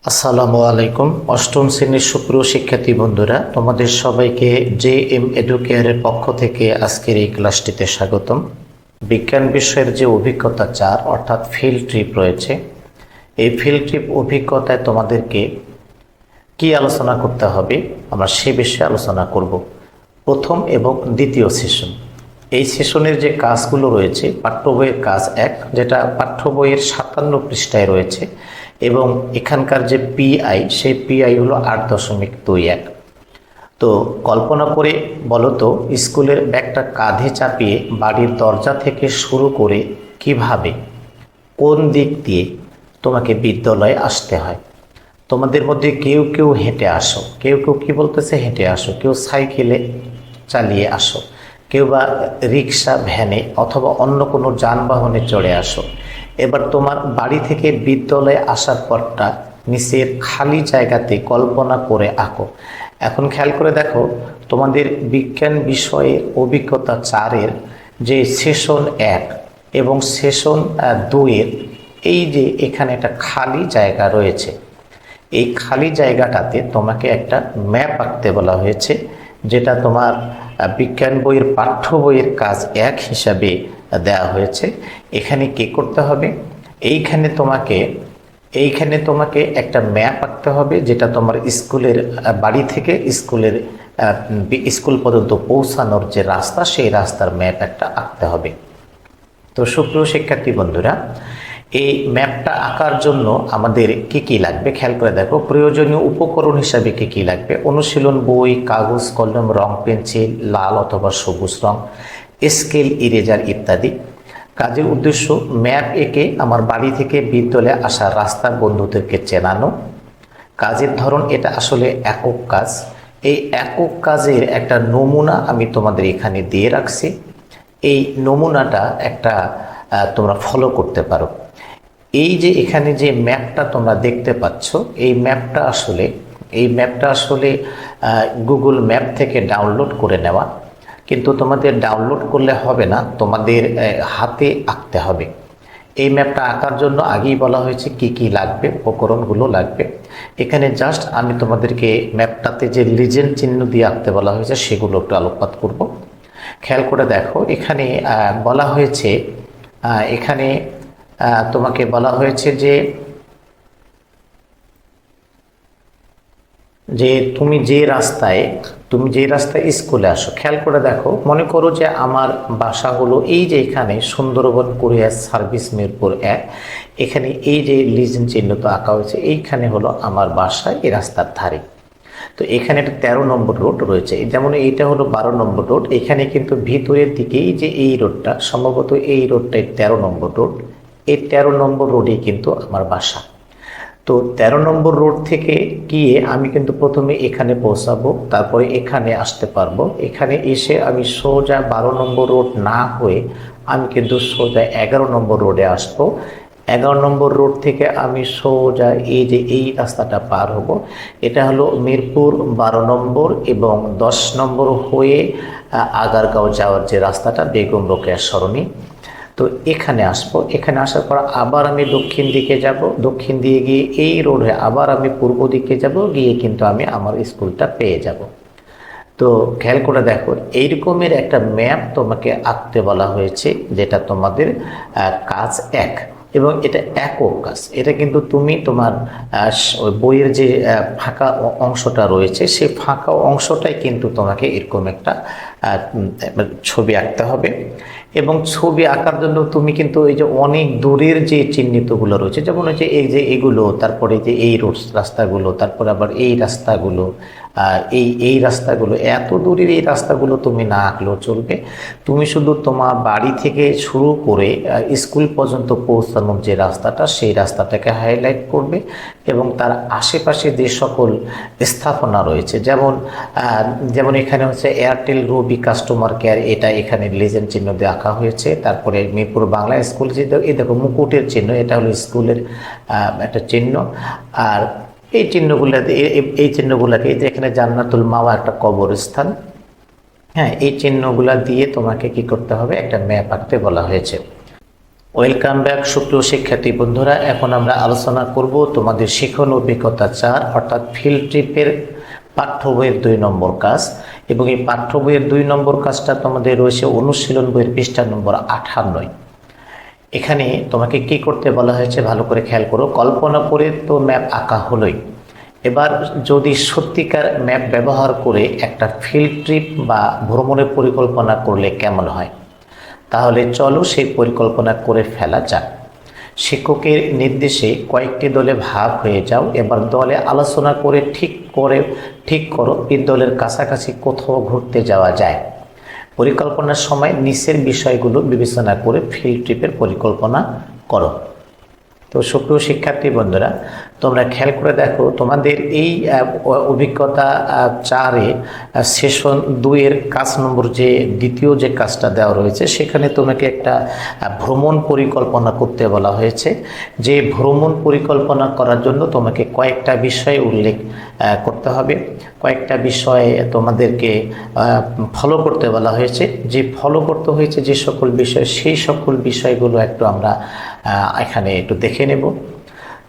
আসসালামু আলাইকুম। অষ্টম শ্রেণীর সুপ্রিয় শিক্ষার্থী বন্ধুরা, তোমাদের সবাইকে JM এডুকেয়ারের পক্ষ থেকে আজকের এই ক্লাসটিতে স্বাগতম। বিজ্ঞান বিষয়ের যে অভিজ্ঞতা 4 অর্থাৎ ফিল্ড ট্রিপ রয়েছে, এই ফিল্ড ট্রিপ অভিজ্ঞতায় তোমাদেরকে কি আলোচনা করতে হবে আমরা সে বিষয়ে আলোচনা করব। প্রথম এবং দ্বিতীয় সেশন, এই সেশনের যে কাজগুলো রয়েছে পাঠ্য বইয়ের কাজ 1, যেটা পাঠ্য বইয়ের 57 পৃষ্ঠায় রয়েছে, এবং এখানকার যে পিআই সেই পিআই হলো 8.21। তো কল্পনা করে বলো তো, স্কুলের ব্যাগটা কাঁধে চাপিয়ে বাড়ির দরজা থেকে শুরু করে কিভাবে কোন দিক দিয়ে তোমাকে বিদ্যালয়ে আসতে হয়। তোমাদের মধ্যে কেউ কেউ হেঁটে আসো, কেউ কেউ কী বলতেছে হেঁটে আসো, কেউ সাইকেলে চালিয়ে আসো, কেউ বা রিক্সা ভ্যানে অথবা অন্য কোনো যানবাহনে চড়ে আসো। এবার তোমার বাড়ি থেকে বিদ্যালয়ে আসার পরটা নিচের খালি জায়গাতে কল্পনা করে আঁকো। এখন খেয়াল করে দেখো, তোমাদের বিজ্ঞান বিষয়ের অভিজ্ঞতা 4-এর যে সেশন 1 এবং সেশন 2-এর এই যে এখানে একটা খালি জায়গা রয়েছে, এই খালি জায়গাটাতে তোমাকে একটা ম্যাপ আঁকতে বলা হয়েছে, যেটা তোমার বিজ্ঞান বইয়ের পাঠ্য বইয়ের কাজ 1 হিসাবে দেওয়া হয়েছে। এখানে কি করতে হবে, এইখানে তোমাকে একটা ম্যাপ আঁকতে হবে, যেটা তোমার স্কুলের বাড়ি থেকে স্কুল পর্যন্ত পৌঁছানোর যে রাস্তা, সেই রাস্তার ম্যাপ একটা আঁকতে হবে। তো সুপ্রিয় শিক্ষার্থী বন্ধুরা, এই ম্যাপটা আঁকার জন্য আমাদের কি কি লাগবে খেয়াল করে দেখো। প্রয়োজনীয় উপকরণ হিসাবে কি কি লাগবে: অনুশীলন বই, কাগজ কলম, রং পেন্সিল, লাল অথবা সবুজ রং, স্কেল, ইরেজার ইত্যাদি। কাজের উদ্দেশ্য ম্যাপ এঁকে আমার বাড়ি থেকে বিদ্যালয়ে আসার রাস্তা বন্ধুদেরকে চেনানো। কাজের ধরন এটা আসলে একক কাজ। এই একক কাজের একটা নমুনা আমি তোমাদের এখানে দিয়ে রাখছি। এই নমুনাটা একটা তোমরা ফলো করতে পারো। এই যে এখানে যে ম্যাপটা তোমরা দেখতে পাচ্ছ, এই ম্যাপটা আসলে গুগল ম্যাপ থেকে ডাউনলোড করে নেওয়া, কিন্তু তোমাদের ডাউনলোড করলে হবে না, তোমাদের হাতে আঁকতে হবে। এই ম্যাপটা আঁকার জন্য আগেই বলা হয়েছে কি কি লাগবে, উপকরণগুলো লাগবে। এখানে জাস্ট আমি তোমাদেরকে ম্যাপটাতে যে লিজেন্ড চিহ্ন দিয়ে আঁকতে বলা হয়েছে সেগুলো একটু আলোকপাত করব। খেয়াল করে দেখো, এখানে বলা হয়েছে, তোমাকে বলা হয়েছে যে তুমি যে রাস্তায় স্কুলে আসো। খেয়াল করে দেখো, মনে করো যে আমার বাসা হলো এই যে এখানে সুন্দরবন কুরিয়ার সার্ভিস মিরপুর 1, এখানে এই যে লিজেন্ড চিহ্ন তো আঁকা হয়েছে, এইখানে হলো আমার বাসা, এই রাস্তার ধারে। তো এখানে একটা 13 নম্বর রোড রয়েছে, যেমন এইটা হলো 12 নম্বর রোড। এখানে কিন্তু ভিতরের দিকেই যে এই রোডটা, সম্ভবত এই রোডটাই 13 নম্বর রোড। এই 13 নম্বর রোডেই কিন্তু আমার বাসা। তো 13 নম্বর রোড থেকে গিয়ে আমি কিন্তু প্রথমে এখানে পৌঁছাবো, তারপরে এখানে আসতে পারবো। এখানে এসে আমি সোজা 12 নম্বর রোড না হয়ে আমি কিন্তু সোজা 11 নম্বর রোডে আসবো। 11 নম্বর রোড থেকে আমি সোজা এই যে এই রাস্তাটা পার হব। এটা হলো মিরপুর 12 নম্বর এবং 10 নম্বর হয়ে আগারগাঁও যাওয়ার যে রাস্তাটা, বেগম রোকেয়া সরণি। তো এখানে আসবো, এখানে আসার পর আবার আমি দক্ষিণ দিকে যাব, দক্ষিণ দিয়ে গিয়ে এই রোডে আবার আমি পূর্ব দিকে যাব, গিয়ে কিন্তু আমি আমার স্কুলটা পেয়ে যাব। তো খেয়াল করে দেখো, এইরকমের একটা ম্যাপ তোমাকে আঁকতে বলা হয়েছে, যেটা তোমাদের কাজ 1, এবং এটা একক কাজ। এটা কিন্তু তুমি তোমার বইয়ের যে ফাঁকা অংশটা রয়েছে, সেই ফাঁকা অংশটাই কিন্তু তোমাকে এরকম একটা ছবি আঁকতে হবে। এবং ছবি আঁকার জন্য তুমি কিন্তু এই যে অনেক দূরের যে চিহ্নিতগুলো রয়েছে, যেমন হচ্ছে এই যে এগুলো, তারপরে যে এই রাস্তাগুলো, তারপরে আবার এই রাস্তাগুলো, এই রাস্তাগুলো, এত দূরের এই রাস্তাগুলো তুমি না আঁকলেও চলবে। তুমি শুধু তোমার বাড়ি থেকে শুরু করে স্কুল পর্যন্ত পৌঁছানোর যে রাস্তাটা, সেই রাস্তাটাকে হাইলাইট করবে, এবং তার আশেপাশে যে সকল স্থাপনা রয়েছে, যেমন এখানে হচ্ছে এয়ারটেল রবি কাস্টমার কেয়ার, এটা এখানে লেজেন্ড চিহ্ন দিয়ে আঁকা হয়েছে। তারপরে মিরপুর বাংলা স্কুল, এই দেখো মুকুটের চিহ্ন, এটা হলো স্কুলের একটা চিহ্ন। আর এই চিহ্নগুলোকে এখানে জান্নাতুল মাওয়া একটা কবরস্থান, হ্যাঁ, এই চিহ্নগুলা দিয়ে তোমাকে কি করতে হবে, একটা ম্যাপ আঁকতে বলা হয়েছে। ওয়েলকাম ব্যাক সুপ্রিয় শিক্ষার্থী বন্ধুরা। এখন আমরা আলোচনা করব তোমাদের শিখন অভিজ্ঞতা 4 অর্থাৎ ফিল্ড ট্রিপের পাঠ্য বইয়ের 2 নম্বর কাজ। এবং এই পাঠ্য বইয়ের 2 নম্বর কাজটা তোমাদের রয়েছে অনুশীলন বইয়ের পৃষ্ঠা নম্বর 58। এখানে তোমাকে কি করতে বলা হয়েছে ভালো করে খেয়াল করো। কল্পনা করে তো ম্যাপ আঁকা হলোই, এবার যদি সত্যিকার ম্যাপ ব্যবহার করে একটা ফিল্ড ট্রিপ বা ভ্রমণের পরিকল্পনা করলে কেমন হয়, তাহলে চলো সেই পরিকল্পনা করে ফেলা যাক। শিক্ষকের নির্দেশে কয়েকটি দলে ভাগ হয়ে যাও। এবার দলে আলোচনা করে ঠিক করো এই দলের কাছাকাছি কোথাও ঘুরতে যাওয়া যায়। পরিকল্পনার সময় নিচের বিষয়গুলো বিবেচনা করে ফিল্ড ট্রিপের পরিকল্পনা করো। তো সুপ্রিয় শিক্ষার্থী বন্ধুরা, তোমরা খেয়াল করে দেখো তোমাদের এই অভিজ্ঞতা 4-এ সেশন 2-এর কাজ নম্বর যে দ্বিতীয় যে কাজটা দেওয়া রয়েছে, সেখানে তোমাকে একটা ভ্রমণ পরিকল্পনা করতে বলা হয়েছে। যে ভ্রমণ পরিকল্পনা করার জন্য তোমাকে কয়েকটা বিষয় উল্লেখ করতে হবে, কয়েকটা বিষয়ে তোমাদেরকে ফলো করতে বলা হয়েছে। যে ফলো করতে হয়েছে যে সকল বিষয়, সেই সকল বিষয়গুলো একটু আমরা এখানে একটু দেখে নেব।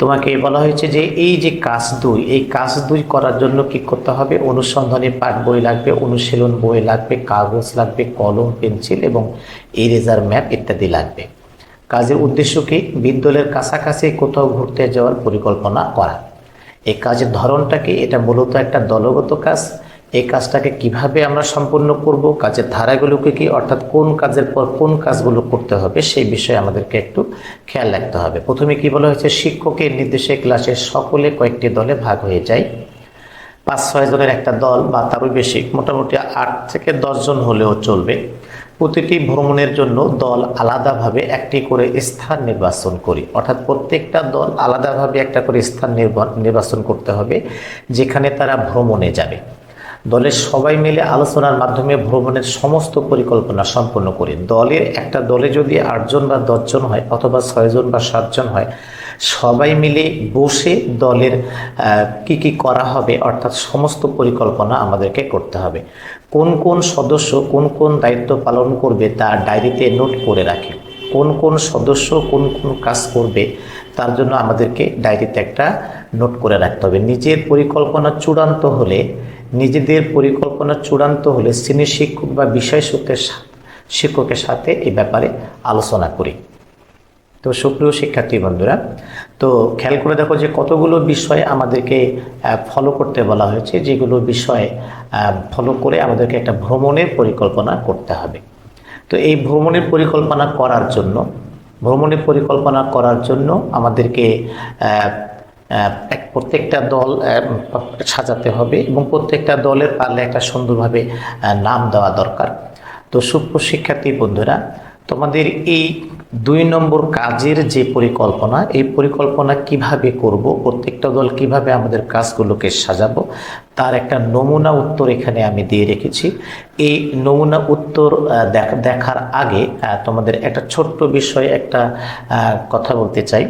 তোমাকে বলা হয়েছে যে এই যে কাজ 2, এই কাজ 2 করার জন্য কি করতে হবে, অনুসন্ধানী পাঠ বই লাগবে, অনুশীলন বই লাগবে, কাগজ লাগবে, কলম, পেন্সিল এবং ইরেজার, ম্যাপ ইত্যাদি লাগবে। কাজের উদ্দেশ্য কি, বিদ্যালয়ের কাছাকাছি কোথাও ঘুরতে যাওয়ার পরিকল্পনা করা। এই কাজের ধরনটা কি, এটা মূলত একটা দলগত কাজ। এই কাজটাকে কিভাবে আমরা সম্পূর্ণ করব, কাজের ধারাগুলোকে কি, অর্থাৎ কোন কাজের পর কোন কাজগুলো করতে হবে সেই বিষয়ে আমাদেরকে একটু খেয়াল রাখতে হবে। প্রথমে কি বলা হয়েছে, শিক্ষকের নির্দেশে ক্লাসের সকলে কয়েকটি দলে ভাগ হয়ে যায়। 5-6 জনের একটা দল বা তারও বেশি, মোটামুটি 8 থেকে 10 জন হলেও চলবে। প্রতিটি ভ্রমণের জন্য দল আলাদাভাবে একটি করে স্থান নির্বাচন করি, অর্থাৎ প্রত্যেকটা দল আলাদাভাবে একটা করে স্থান নির্বাচন করতে হবে যেখানে তারা ভ্রমণে যাবে। দলের সবাই মিলে আলোচনার মাধ্যমে ভ্রমণের সমস্ত পরিকল্পনা সম্পন্ন করি। একটা দলে যদি 8 জন বা 10 জন হয়, অথবা 6 জন বা 7 জন হয়, সবাই মিলে বসে দলের কি করা হবে, অর্থাৎ সমস্ত পরিকল্পনা আমাদেরকে করতে হবে। কোন কোন সদস্য কোন কোন দায়িত্ব পালন করবে তা ডায়েরিতে নোট করে রাখি। কোন কোন সদস্য কোন কোন কাজ করবে তার জন্য আমাদেরকে ডায়েরিতে একটা নোট করে রাখতে হবে। নিজেদের পরিকল্পনা চূড়ান্ত হলে শ্রেণী শিক্ষক বা বিষয় শিক্ষকের সাথে এই ব্যাপারে আলোচনা করি। তো সুপ্রিয় শিক্ষার্থী বন্ধুরা, তো খেয়াল করে দেখো যে কতগুলো বিষয় আমাদেরকে ফলো করতে বলা হয়েছে, যেগুলো বিষয় ফলো করে আমাদেরকে একটা ভ্রমণের পরিকল্পনা করতে হবে। তো এই ভ্রমণের পরিকল্পনা করার জন্য আমাদেরকে প্রত্যেকটা দল সাজাতে হবে এবং প্রত্যেকটা দলের পারলে একটা সুন্দরভাবে নাম দেওয়া দরকার। তো সুপ্রিয় শিক্ষার্থী বন্ধুরা, তোমাদের এই 2 নম্বর কাজের যে পরিকল্পনা, এই পরিকল্পনা কিভাবে করব, প্রত্যেকটা দল কিভাবে আমাদের কাজগুলোকে সাজাবো, তার একটা নমুনা উত্তর এখানে আমি দিয়ে রেখেছি। এই নমুনা উত্তর দেখার আগে তোমাদের একটা ছোট্ট বিষয়ে একটা কথা বলতে চাই,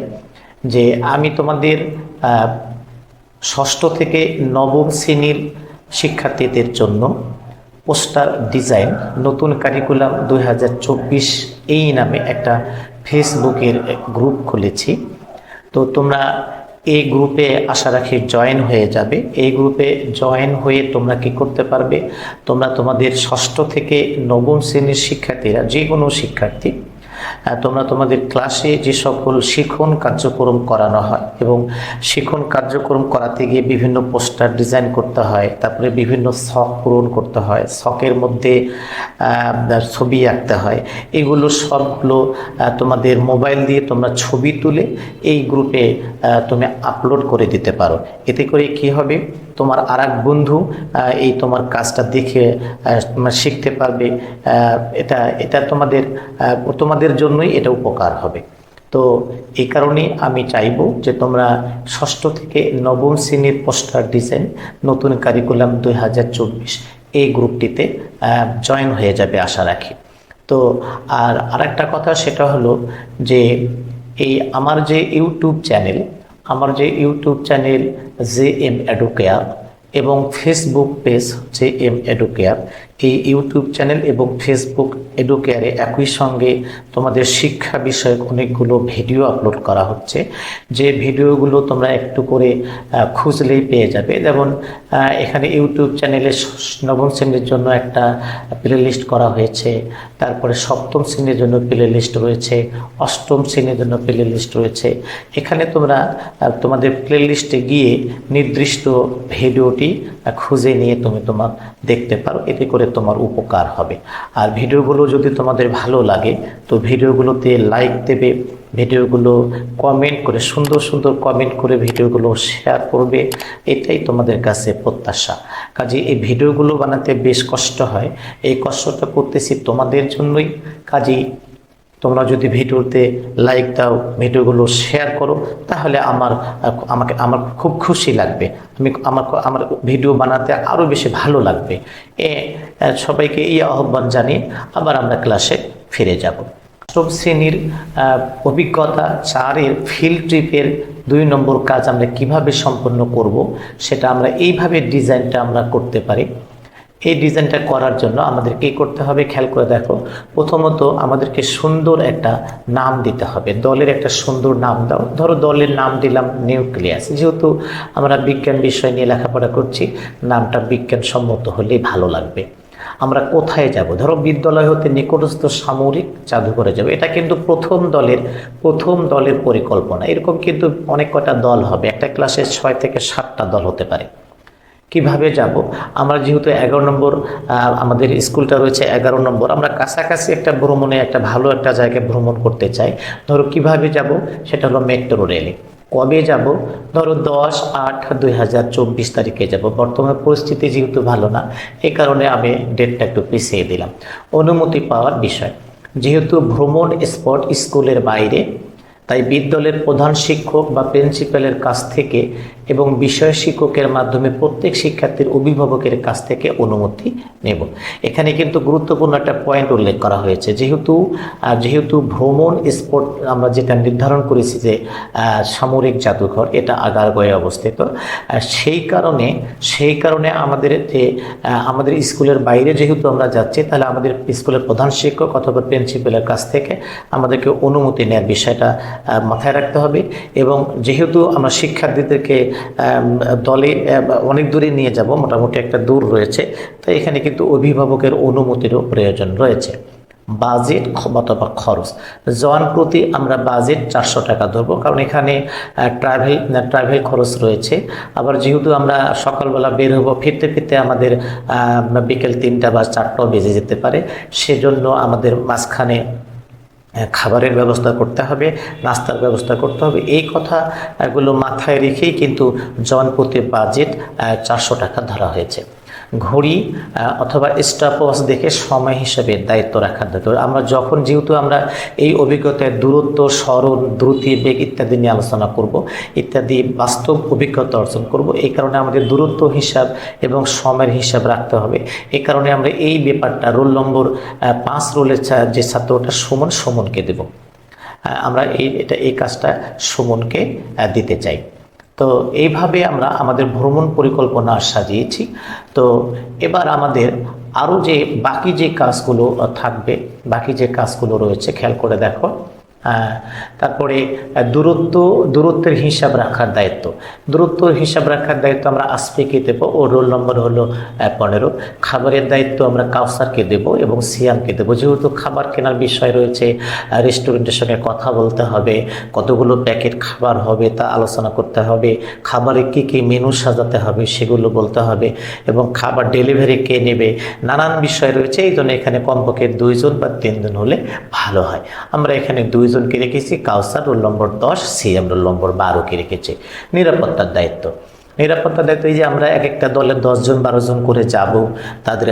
যে আমি তোমাদের 6ষ্ঠ থেকে 9ম শ্রেণীর শিক্ষার্থীদের জন্য পোস্টার ডিজাইন নতুন কারিকুলাম 2024 এই নামে একটা ফেসবুকের গ্রুপ খুলেছি। তো তোমরা এই গ্রুপে আশা রাখি জয়েন হয়ে যাবে। এই গ্রুপে জয়েন হয়ে তোমরা কি করতে পারবে, তোমরা তোমাদের 6ষ্ঠ থেকে 9ম শ্রেণীর শিক্ষার্থীরা, যে কোনো শিক্ষার্থী, তোমরা তোমাদের ক্লাসে যে সকল শিখন কার্যক্রম করানো হয়, এবং শিখন কার্যক্রম করাতে গিয়ে বিভিন্ন পোস্টার ডিজাইন করতে হয়, তারপরে বিভিন্ন শখ পূরণ করতে হয়, শখের মধ্যে ছবি আঁকতে হয়, এগুলো সবগুলো তোমাদের মোবাইল দিয়ে তোমরা ছবি তুলে এই গ্রুপে তুমি আপলোড করে দিতে পারো। এতে করে কি হবে, তোমার আরেক বন্ধু এই তোমার কাজটা দেখে শিখতে পারবে। এটা তোমাদের জন্যই এটা উপকার হবে। তো এই কারণে আমি চাইব যে তোমরা 6ষ্ঠ থেকে 9ম শ্রেণীর পোস্টার ডিজাইন নতুন কারিকুলাম 2024 এই গ্রুপটিতে জয়েন হয়ে যাবে আশা রাখি। তো আর আরেকটা কথা, সেটা হলো যে এই আমার যে ইউটিউব চ্যানেল JM এডুকেয়ার এবং ফেসবুক পেজ JM এডুকেয়ার, এই ইউটিউব চ্যানেল এবং ফেসবুক এডুকেয়ারে একই সঙ্গে তোমাদের শিক্ষা বিষয়ক অনেকগুলো ভিডিও আপলোড করা হচ্ছে, যে ভিডিওগুলো তোমরা একটু করে খুঁজলেই পেয়ে যাবে। যেমন এখানে ইউটিউব চ্যানেলে নবম শ্রেণীর জন্য একটা প্লে লিস্ট করা হয়েছে, তারপরে সপ্তম শ্রেণীর জন্য প্লে লিস্ট রয়েছে, অষ্টম শ্রেণীর জন্য প্লে লিস্ট রয়েছে। এখানে তোমরা তোমাদের প্লে লিস্টে গিয়ে নির্দিষ্ট ভিডিওটি খুঁজে নিয়ে তুমি তোমার দেখতে পারো, এতে করে তোমার উপকার হবে। আর ভিডিওগুলো যদি তোমাদের ভালো লাগে তো ভিডিওগুলোতে লাইক দেবে, ভিডিওগুলো কমেন্ট করে সুন্দর সুন্দর কমেন্ট করে ভিডিওগুলো শেয়ার করবে, এটাই তোমাদের কাছে প্রত্যাশা। কাজে এই ভিডিওগুলো বানাতে বেশ কষ্ট হয়, এই কষ্টটা করতেছি তোমাদের জন্যই। কাজেই তোমরা যদি ভিডিওতে লাইক দাও, ভিডিওগুলো শেয়ার করো, তাহলে আমার খুব খুশি লাগবে, আমার ভিডিও বানাতে আরও বেশি ভালো লাগবে। সবাইকে এই আহ্বান জানিয়ে আবার আমরা ক্লাসে ফিরে যাব। অষ্টম শ্রেণীর অভিজ্ঞতা 4-এর ফিল্ড ট্রিপের 2 নম্বর কাজ আমরা কিভাবে সম্পন্ন করব, সেটা আমরা এইভাবে ডিজাইনটা আমরা করতে পারি। এই ডিজাইনটা করার জন্য আমাদের কী করতে হবে, খেয়াল করে দেখো। প্রথমত আমাদেরকে সুন্দর একটা নাম দিতে হবে, দলের একটা সুন্দর নাম দাও। ধরো দলের নাম দিলাম নিউক্লিয়াস, যেহেতু আমরা বিজ্ঞান বিষয় নিয়ে লেখাপড়া করছি, নামটা বিজ্ঞানসম্মত হলেই ভালো লাগবে। আমরা কোথায় যাব, ধরো বিদ্যালয় হতে নিকটস্থ সামরিক জাদুঘরে যাব। এটা কিন্তু প্রথম দলের পরিকল্পনা। এরকম কিন্তু অনেক কটা দল হবে, একটা ক্লাসে 6 থেকে 7টা দল হতে পারে। কিভাবে যাব, আমরা যেহেতু 11 নম্বর আমাদের স্কুলটা রয়েছে 11 নম্বর, আমরা কাছাকাছি একটা ভ্রমণে একটা ভালো একটা জায়গায় ভ্রমণ করতে চাই। ধরো কিভাবে যাব, সেটা হলো মেট্রো রেলে। কবে যাব, ধরো 10/8/2024 তারিখে যাব। বর্তমান পরিস্থিতি যেহেতু ভালো না, এই কারণে আমি ডেটটা একটু পিছিয়ে দিলাম। অনুমতি পাওয়ার বিষয়, যেহেতু ভ্রমণ স্পট স্কুলের বাইরে, তাই বিদ্যালয়ের প্রধান শিক্ষক বা প্রিন্সিপালের কাছ থেকে এবং বিষয় শিক্ষকের মাধ্যমে প্রত্যেক শিক্ষার্থীর অভিভাবকের কাছ থেকে অনুমতি নেব। এখানে কিন্তু গুরুত্বপূর্ণ একটা পয়েন্ট উল্লেখ করা হয়েছে, যেহেতু ভ্রমণ স্পট আমরা যেটা নির্ধারণ করেছি যে সামরিক জাদুঘর, এটা আগারগাঁওয়ে অবস্থিত। সেই কারণে আমাদের স্কুলের বাইরে যেহেতু আমরা যাচ্ছি, তাহলে আমাদের স্কুলের প্রধান শিক্ষক অথবা প্রিন্সিপালের কাছ থেকে আমাদেরকে অনুমতি নেওয়ার বিষয়টা মাথায় রাখতে হবে। এবং যেহেতু আমরা শিক্ষার্থীদেরকে দলে অনেক দূরে নিয়ে যাব, মোটামুটি একটা দূর রয়েছে, তাই এখানে কিন্তু অভিভাবকের অনুমতিরও প্রয়োজন রয়েছে। বাজেট অথবা খরচ, জন প্রতি আমরা বাজেট 400 টাকা ধরবো, কারণ এখানে ট্রাভেল খরচ রয়েছে। আবার যেহেতু আমরা সকালবেলা বের হবো, ফিরতে ফিরতে আমাদের বিকেল 3টা বা 4টাও বেজে যেতে পারে, সেজন্য আমাদের মাঝখানে খাবারের ব্যবস্থা করতে হবে, নাস্তার ব্যবস্থা করতে হবে। এই কথাগুলো মাথায় রেখেই কিন্তু জনপ্রতি বাজেট 400 টাকা ধরা হয়েছে। ঘড়ি অথবা স্টপওয়াচ দেখে সময় হিসেবে দায়িত্ব রাখার দায়িত্ব আমরা যেহেতু আমরা এই অভিজ্ঞতায় দূরত্ব, স্মরণ, দ্রুতি, বেগ ইত্যাদি নিয়ে আলোচনা করব, ইত্যাদি বাস্তব অভিজ্ঞতা অর্জন করব। এই কারণে আমাদের দূরত্ব হিসাব এবং সময়ের হিসাব রাখতে হবে। এই কারণে আমরা এই ব্যাপারটা রোল নম্বর 5 রোলের যে ছাত্রটা সুমনকে দেব। আমরা এই কাজটা সুমনকে দিতে চাই। তো এইভাবে আমরা আমাদের ভ্রমণ পরিকল্পনা সাজিয়েছি। তো এবার আমাদের আরও বাকি যে কাজগুলো থাকবে, বাকি যে কাজগুলো রয়েছে খেয়াল করে দেখো। তারপরে দূরত্বের হিসাব রাখার দায়িত্ব, আমরা আসফিকে দেবো, ও রোল নম্বর হলো 15। খাবারের দায়িত্ব আমরা কাউসারকে দেব এবং সিয়ামকে দেবো। যেহেতু খাবার কেনার বিষয় রয়েছে, রেস্টুরেন্টের সঙ্গে কথা বলতে হবে, কতগুলো প্যাকেট খাবার হবে তা আলোচনা করতে হবে, খাবারে কী কী মেনু সাজাতে হবে সেগুলো বলতে হবে, এবং খাবার ডেলিভারি কে নেবে, নানান বিষয় রয়েছে। এই জন্য এখানে কমপক্ষে 2 জন বা 3 জন হলে ভালো হয়। আমরা এখানে 2 জনকে রেখেছি, Kawsar roll number 10, CM roll number 12কে রেখেছি। নিরাপত্তার দায়িত্ব, এই যে আমরা একটা দলে 10 জন 12 জন করে যাব, তাদের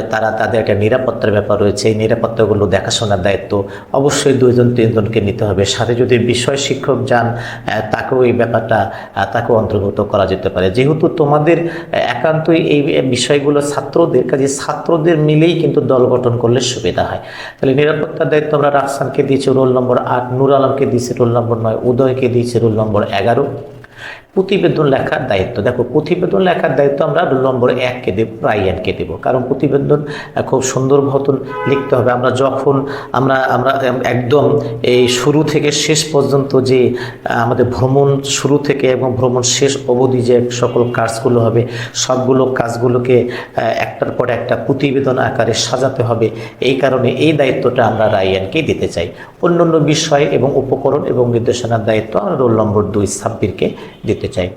একটা নিরাপত্তার ব্যাপার রয়েছে। এই নিরাপত্তাগুলো দেখাশোনার দায়িত্ব অবশ্যই 2 জন 3 জনকে নিতে হবে। সাথে যদি বিষয় শিক্ষক যান, তাকেও এই ব্যাপারটা অন্তর্ভুক্ত করা যেতে পারে। যেহেতু তোমাদের একান্তই এই বিষয়গুলো ছাত্রদের, কাজে ছাত্রদের মিলেই কিন্তু দল গঠন করলে সুবিধা হয়। তাহলে নিরাপত্তার দায়িত্ব আমরা রাফসানকে দিয়েছি রোল নম্বর 8, নূর আলমকে দিয়েছি রোল নম্বর 9, উদয়কে দিয়েছি রোল নম্বর 11। প্রতিবেদন লেখার দায়িত্ব, দেখো প্রতিবেদন লেখার দায়িত্ব আমরা রোল নম্বর 1-কে দেব, রায়হানকে দেব। কারণ প্রতিবেদন খুব সুন্দর মতন লিখতে হবে। আমরা যখন আমরা আমরা একদম এই শুরু থেকে শেষ পর্যন্ত যে আমাদের ভ্রমণ শুরু থেকে এবং ভ্রমণ শেষ অবধি যে সকল কাজগুলো হবে, সবগুলো কাজগুলোকে একটার পর একটা প্রতিবেদন আকারে সাজাতে হবে। এই কারণে এই দায়িত্বটা আমরা রায়হানকেই দিতে চাই। অন্যান্য বিষয় এবং উপকরণ এবং নির্দেশনার দায়িত্ব আমরা রোল নম্বর 2 সাব্বিরকে দিতে চাই।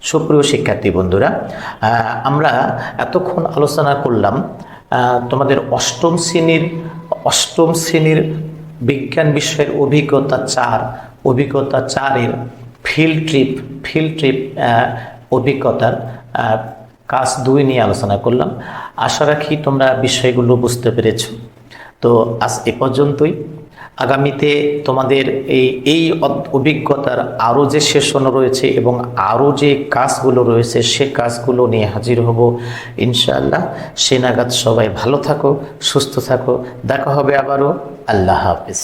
সুপ্রিয় শিক্ষার্থী বন্ধুরা, আমরা এতক্ষণ আলোচনা করলাম তোমাদের অষ্টম শ্রেণীর বিজ্ঞান বিষয়ের অভিজ্ঞতা 4-এর ফিল্ড ট্রিপ অভিজ্ঞতার কাজ 2 নিয়ে আলোচনা করলাম। আশা রাখি তোমরা বিষয়গুলো বুঝতে পেরেছো। তো আজ এ পর্যন্তই। আগামীতে তোমাদের এই অভিজ্ঞতার আরও যে সেশন রয়েছে এবং আরও যে কাজগুলো রয়েছে সে কাজগুলো নিয়ে হাজির হব ইনশাআল্লাহ। সে নাগাদ সবাই ভালো থাকো, সুস্থ থাকো। দেখা হবে আবারও। আল্লাহ হাফেজ।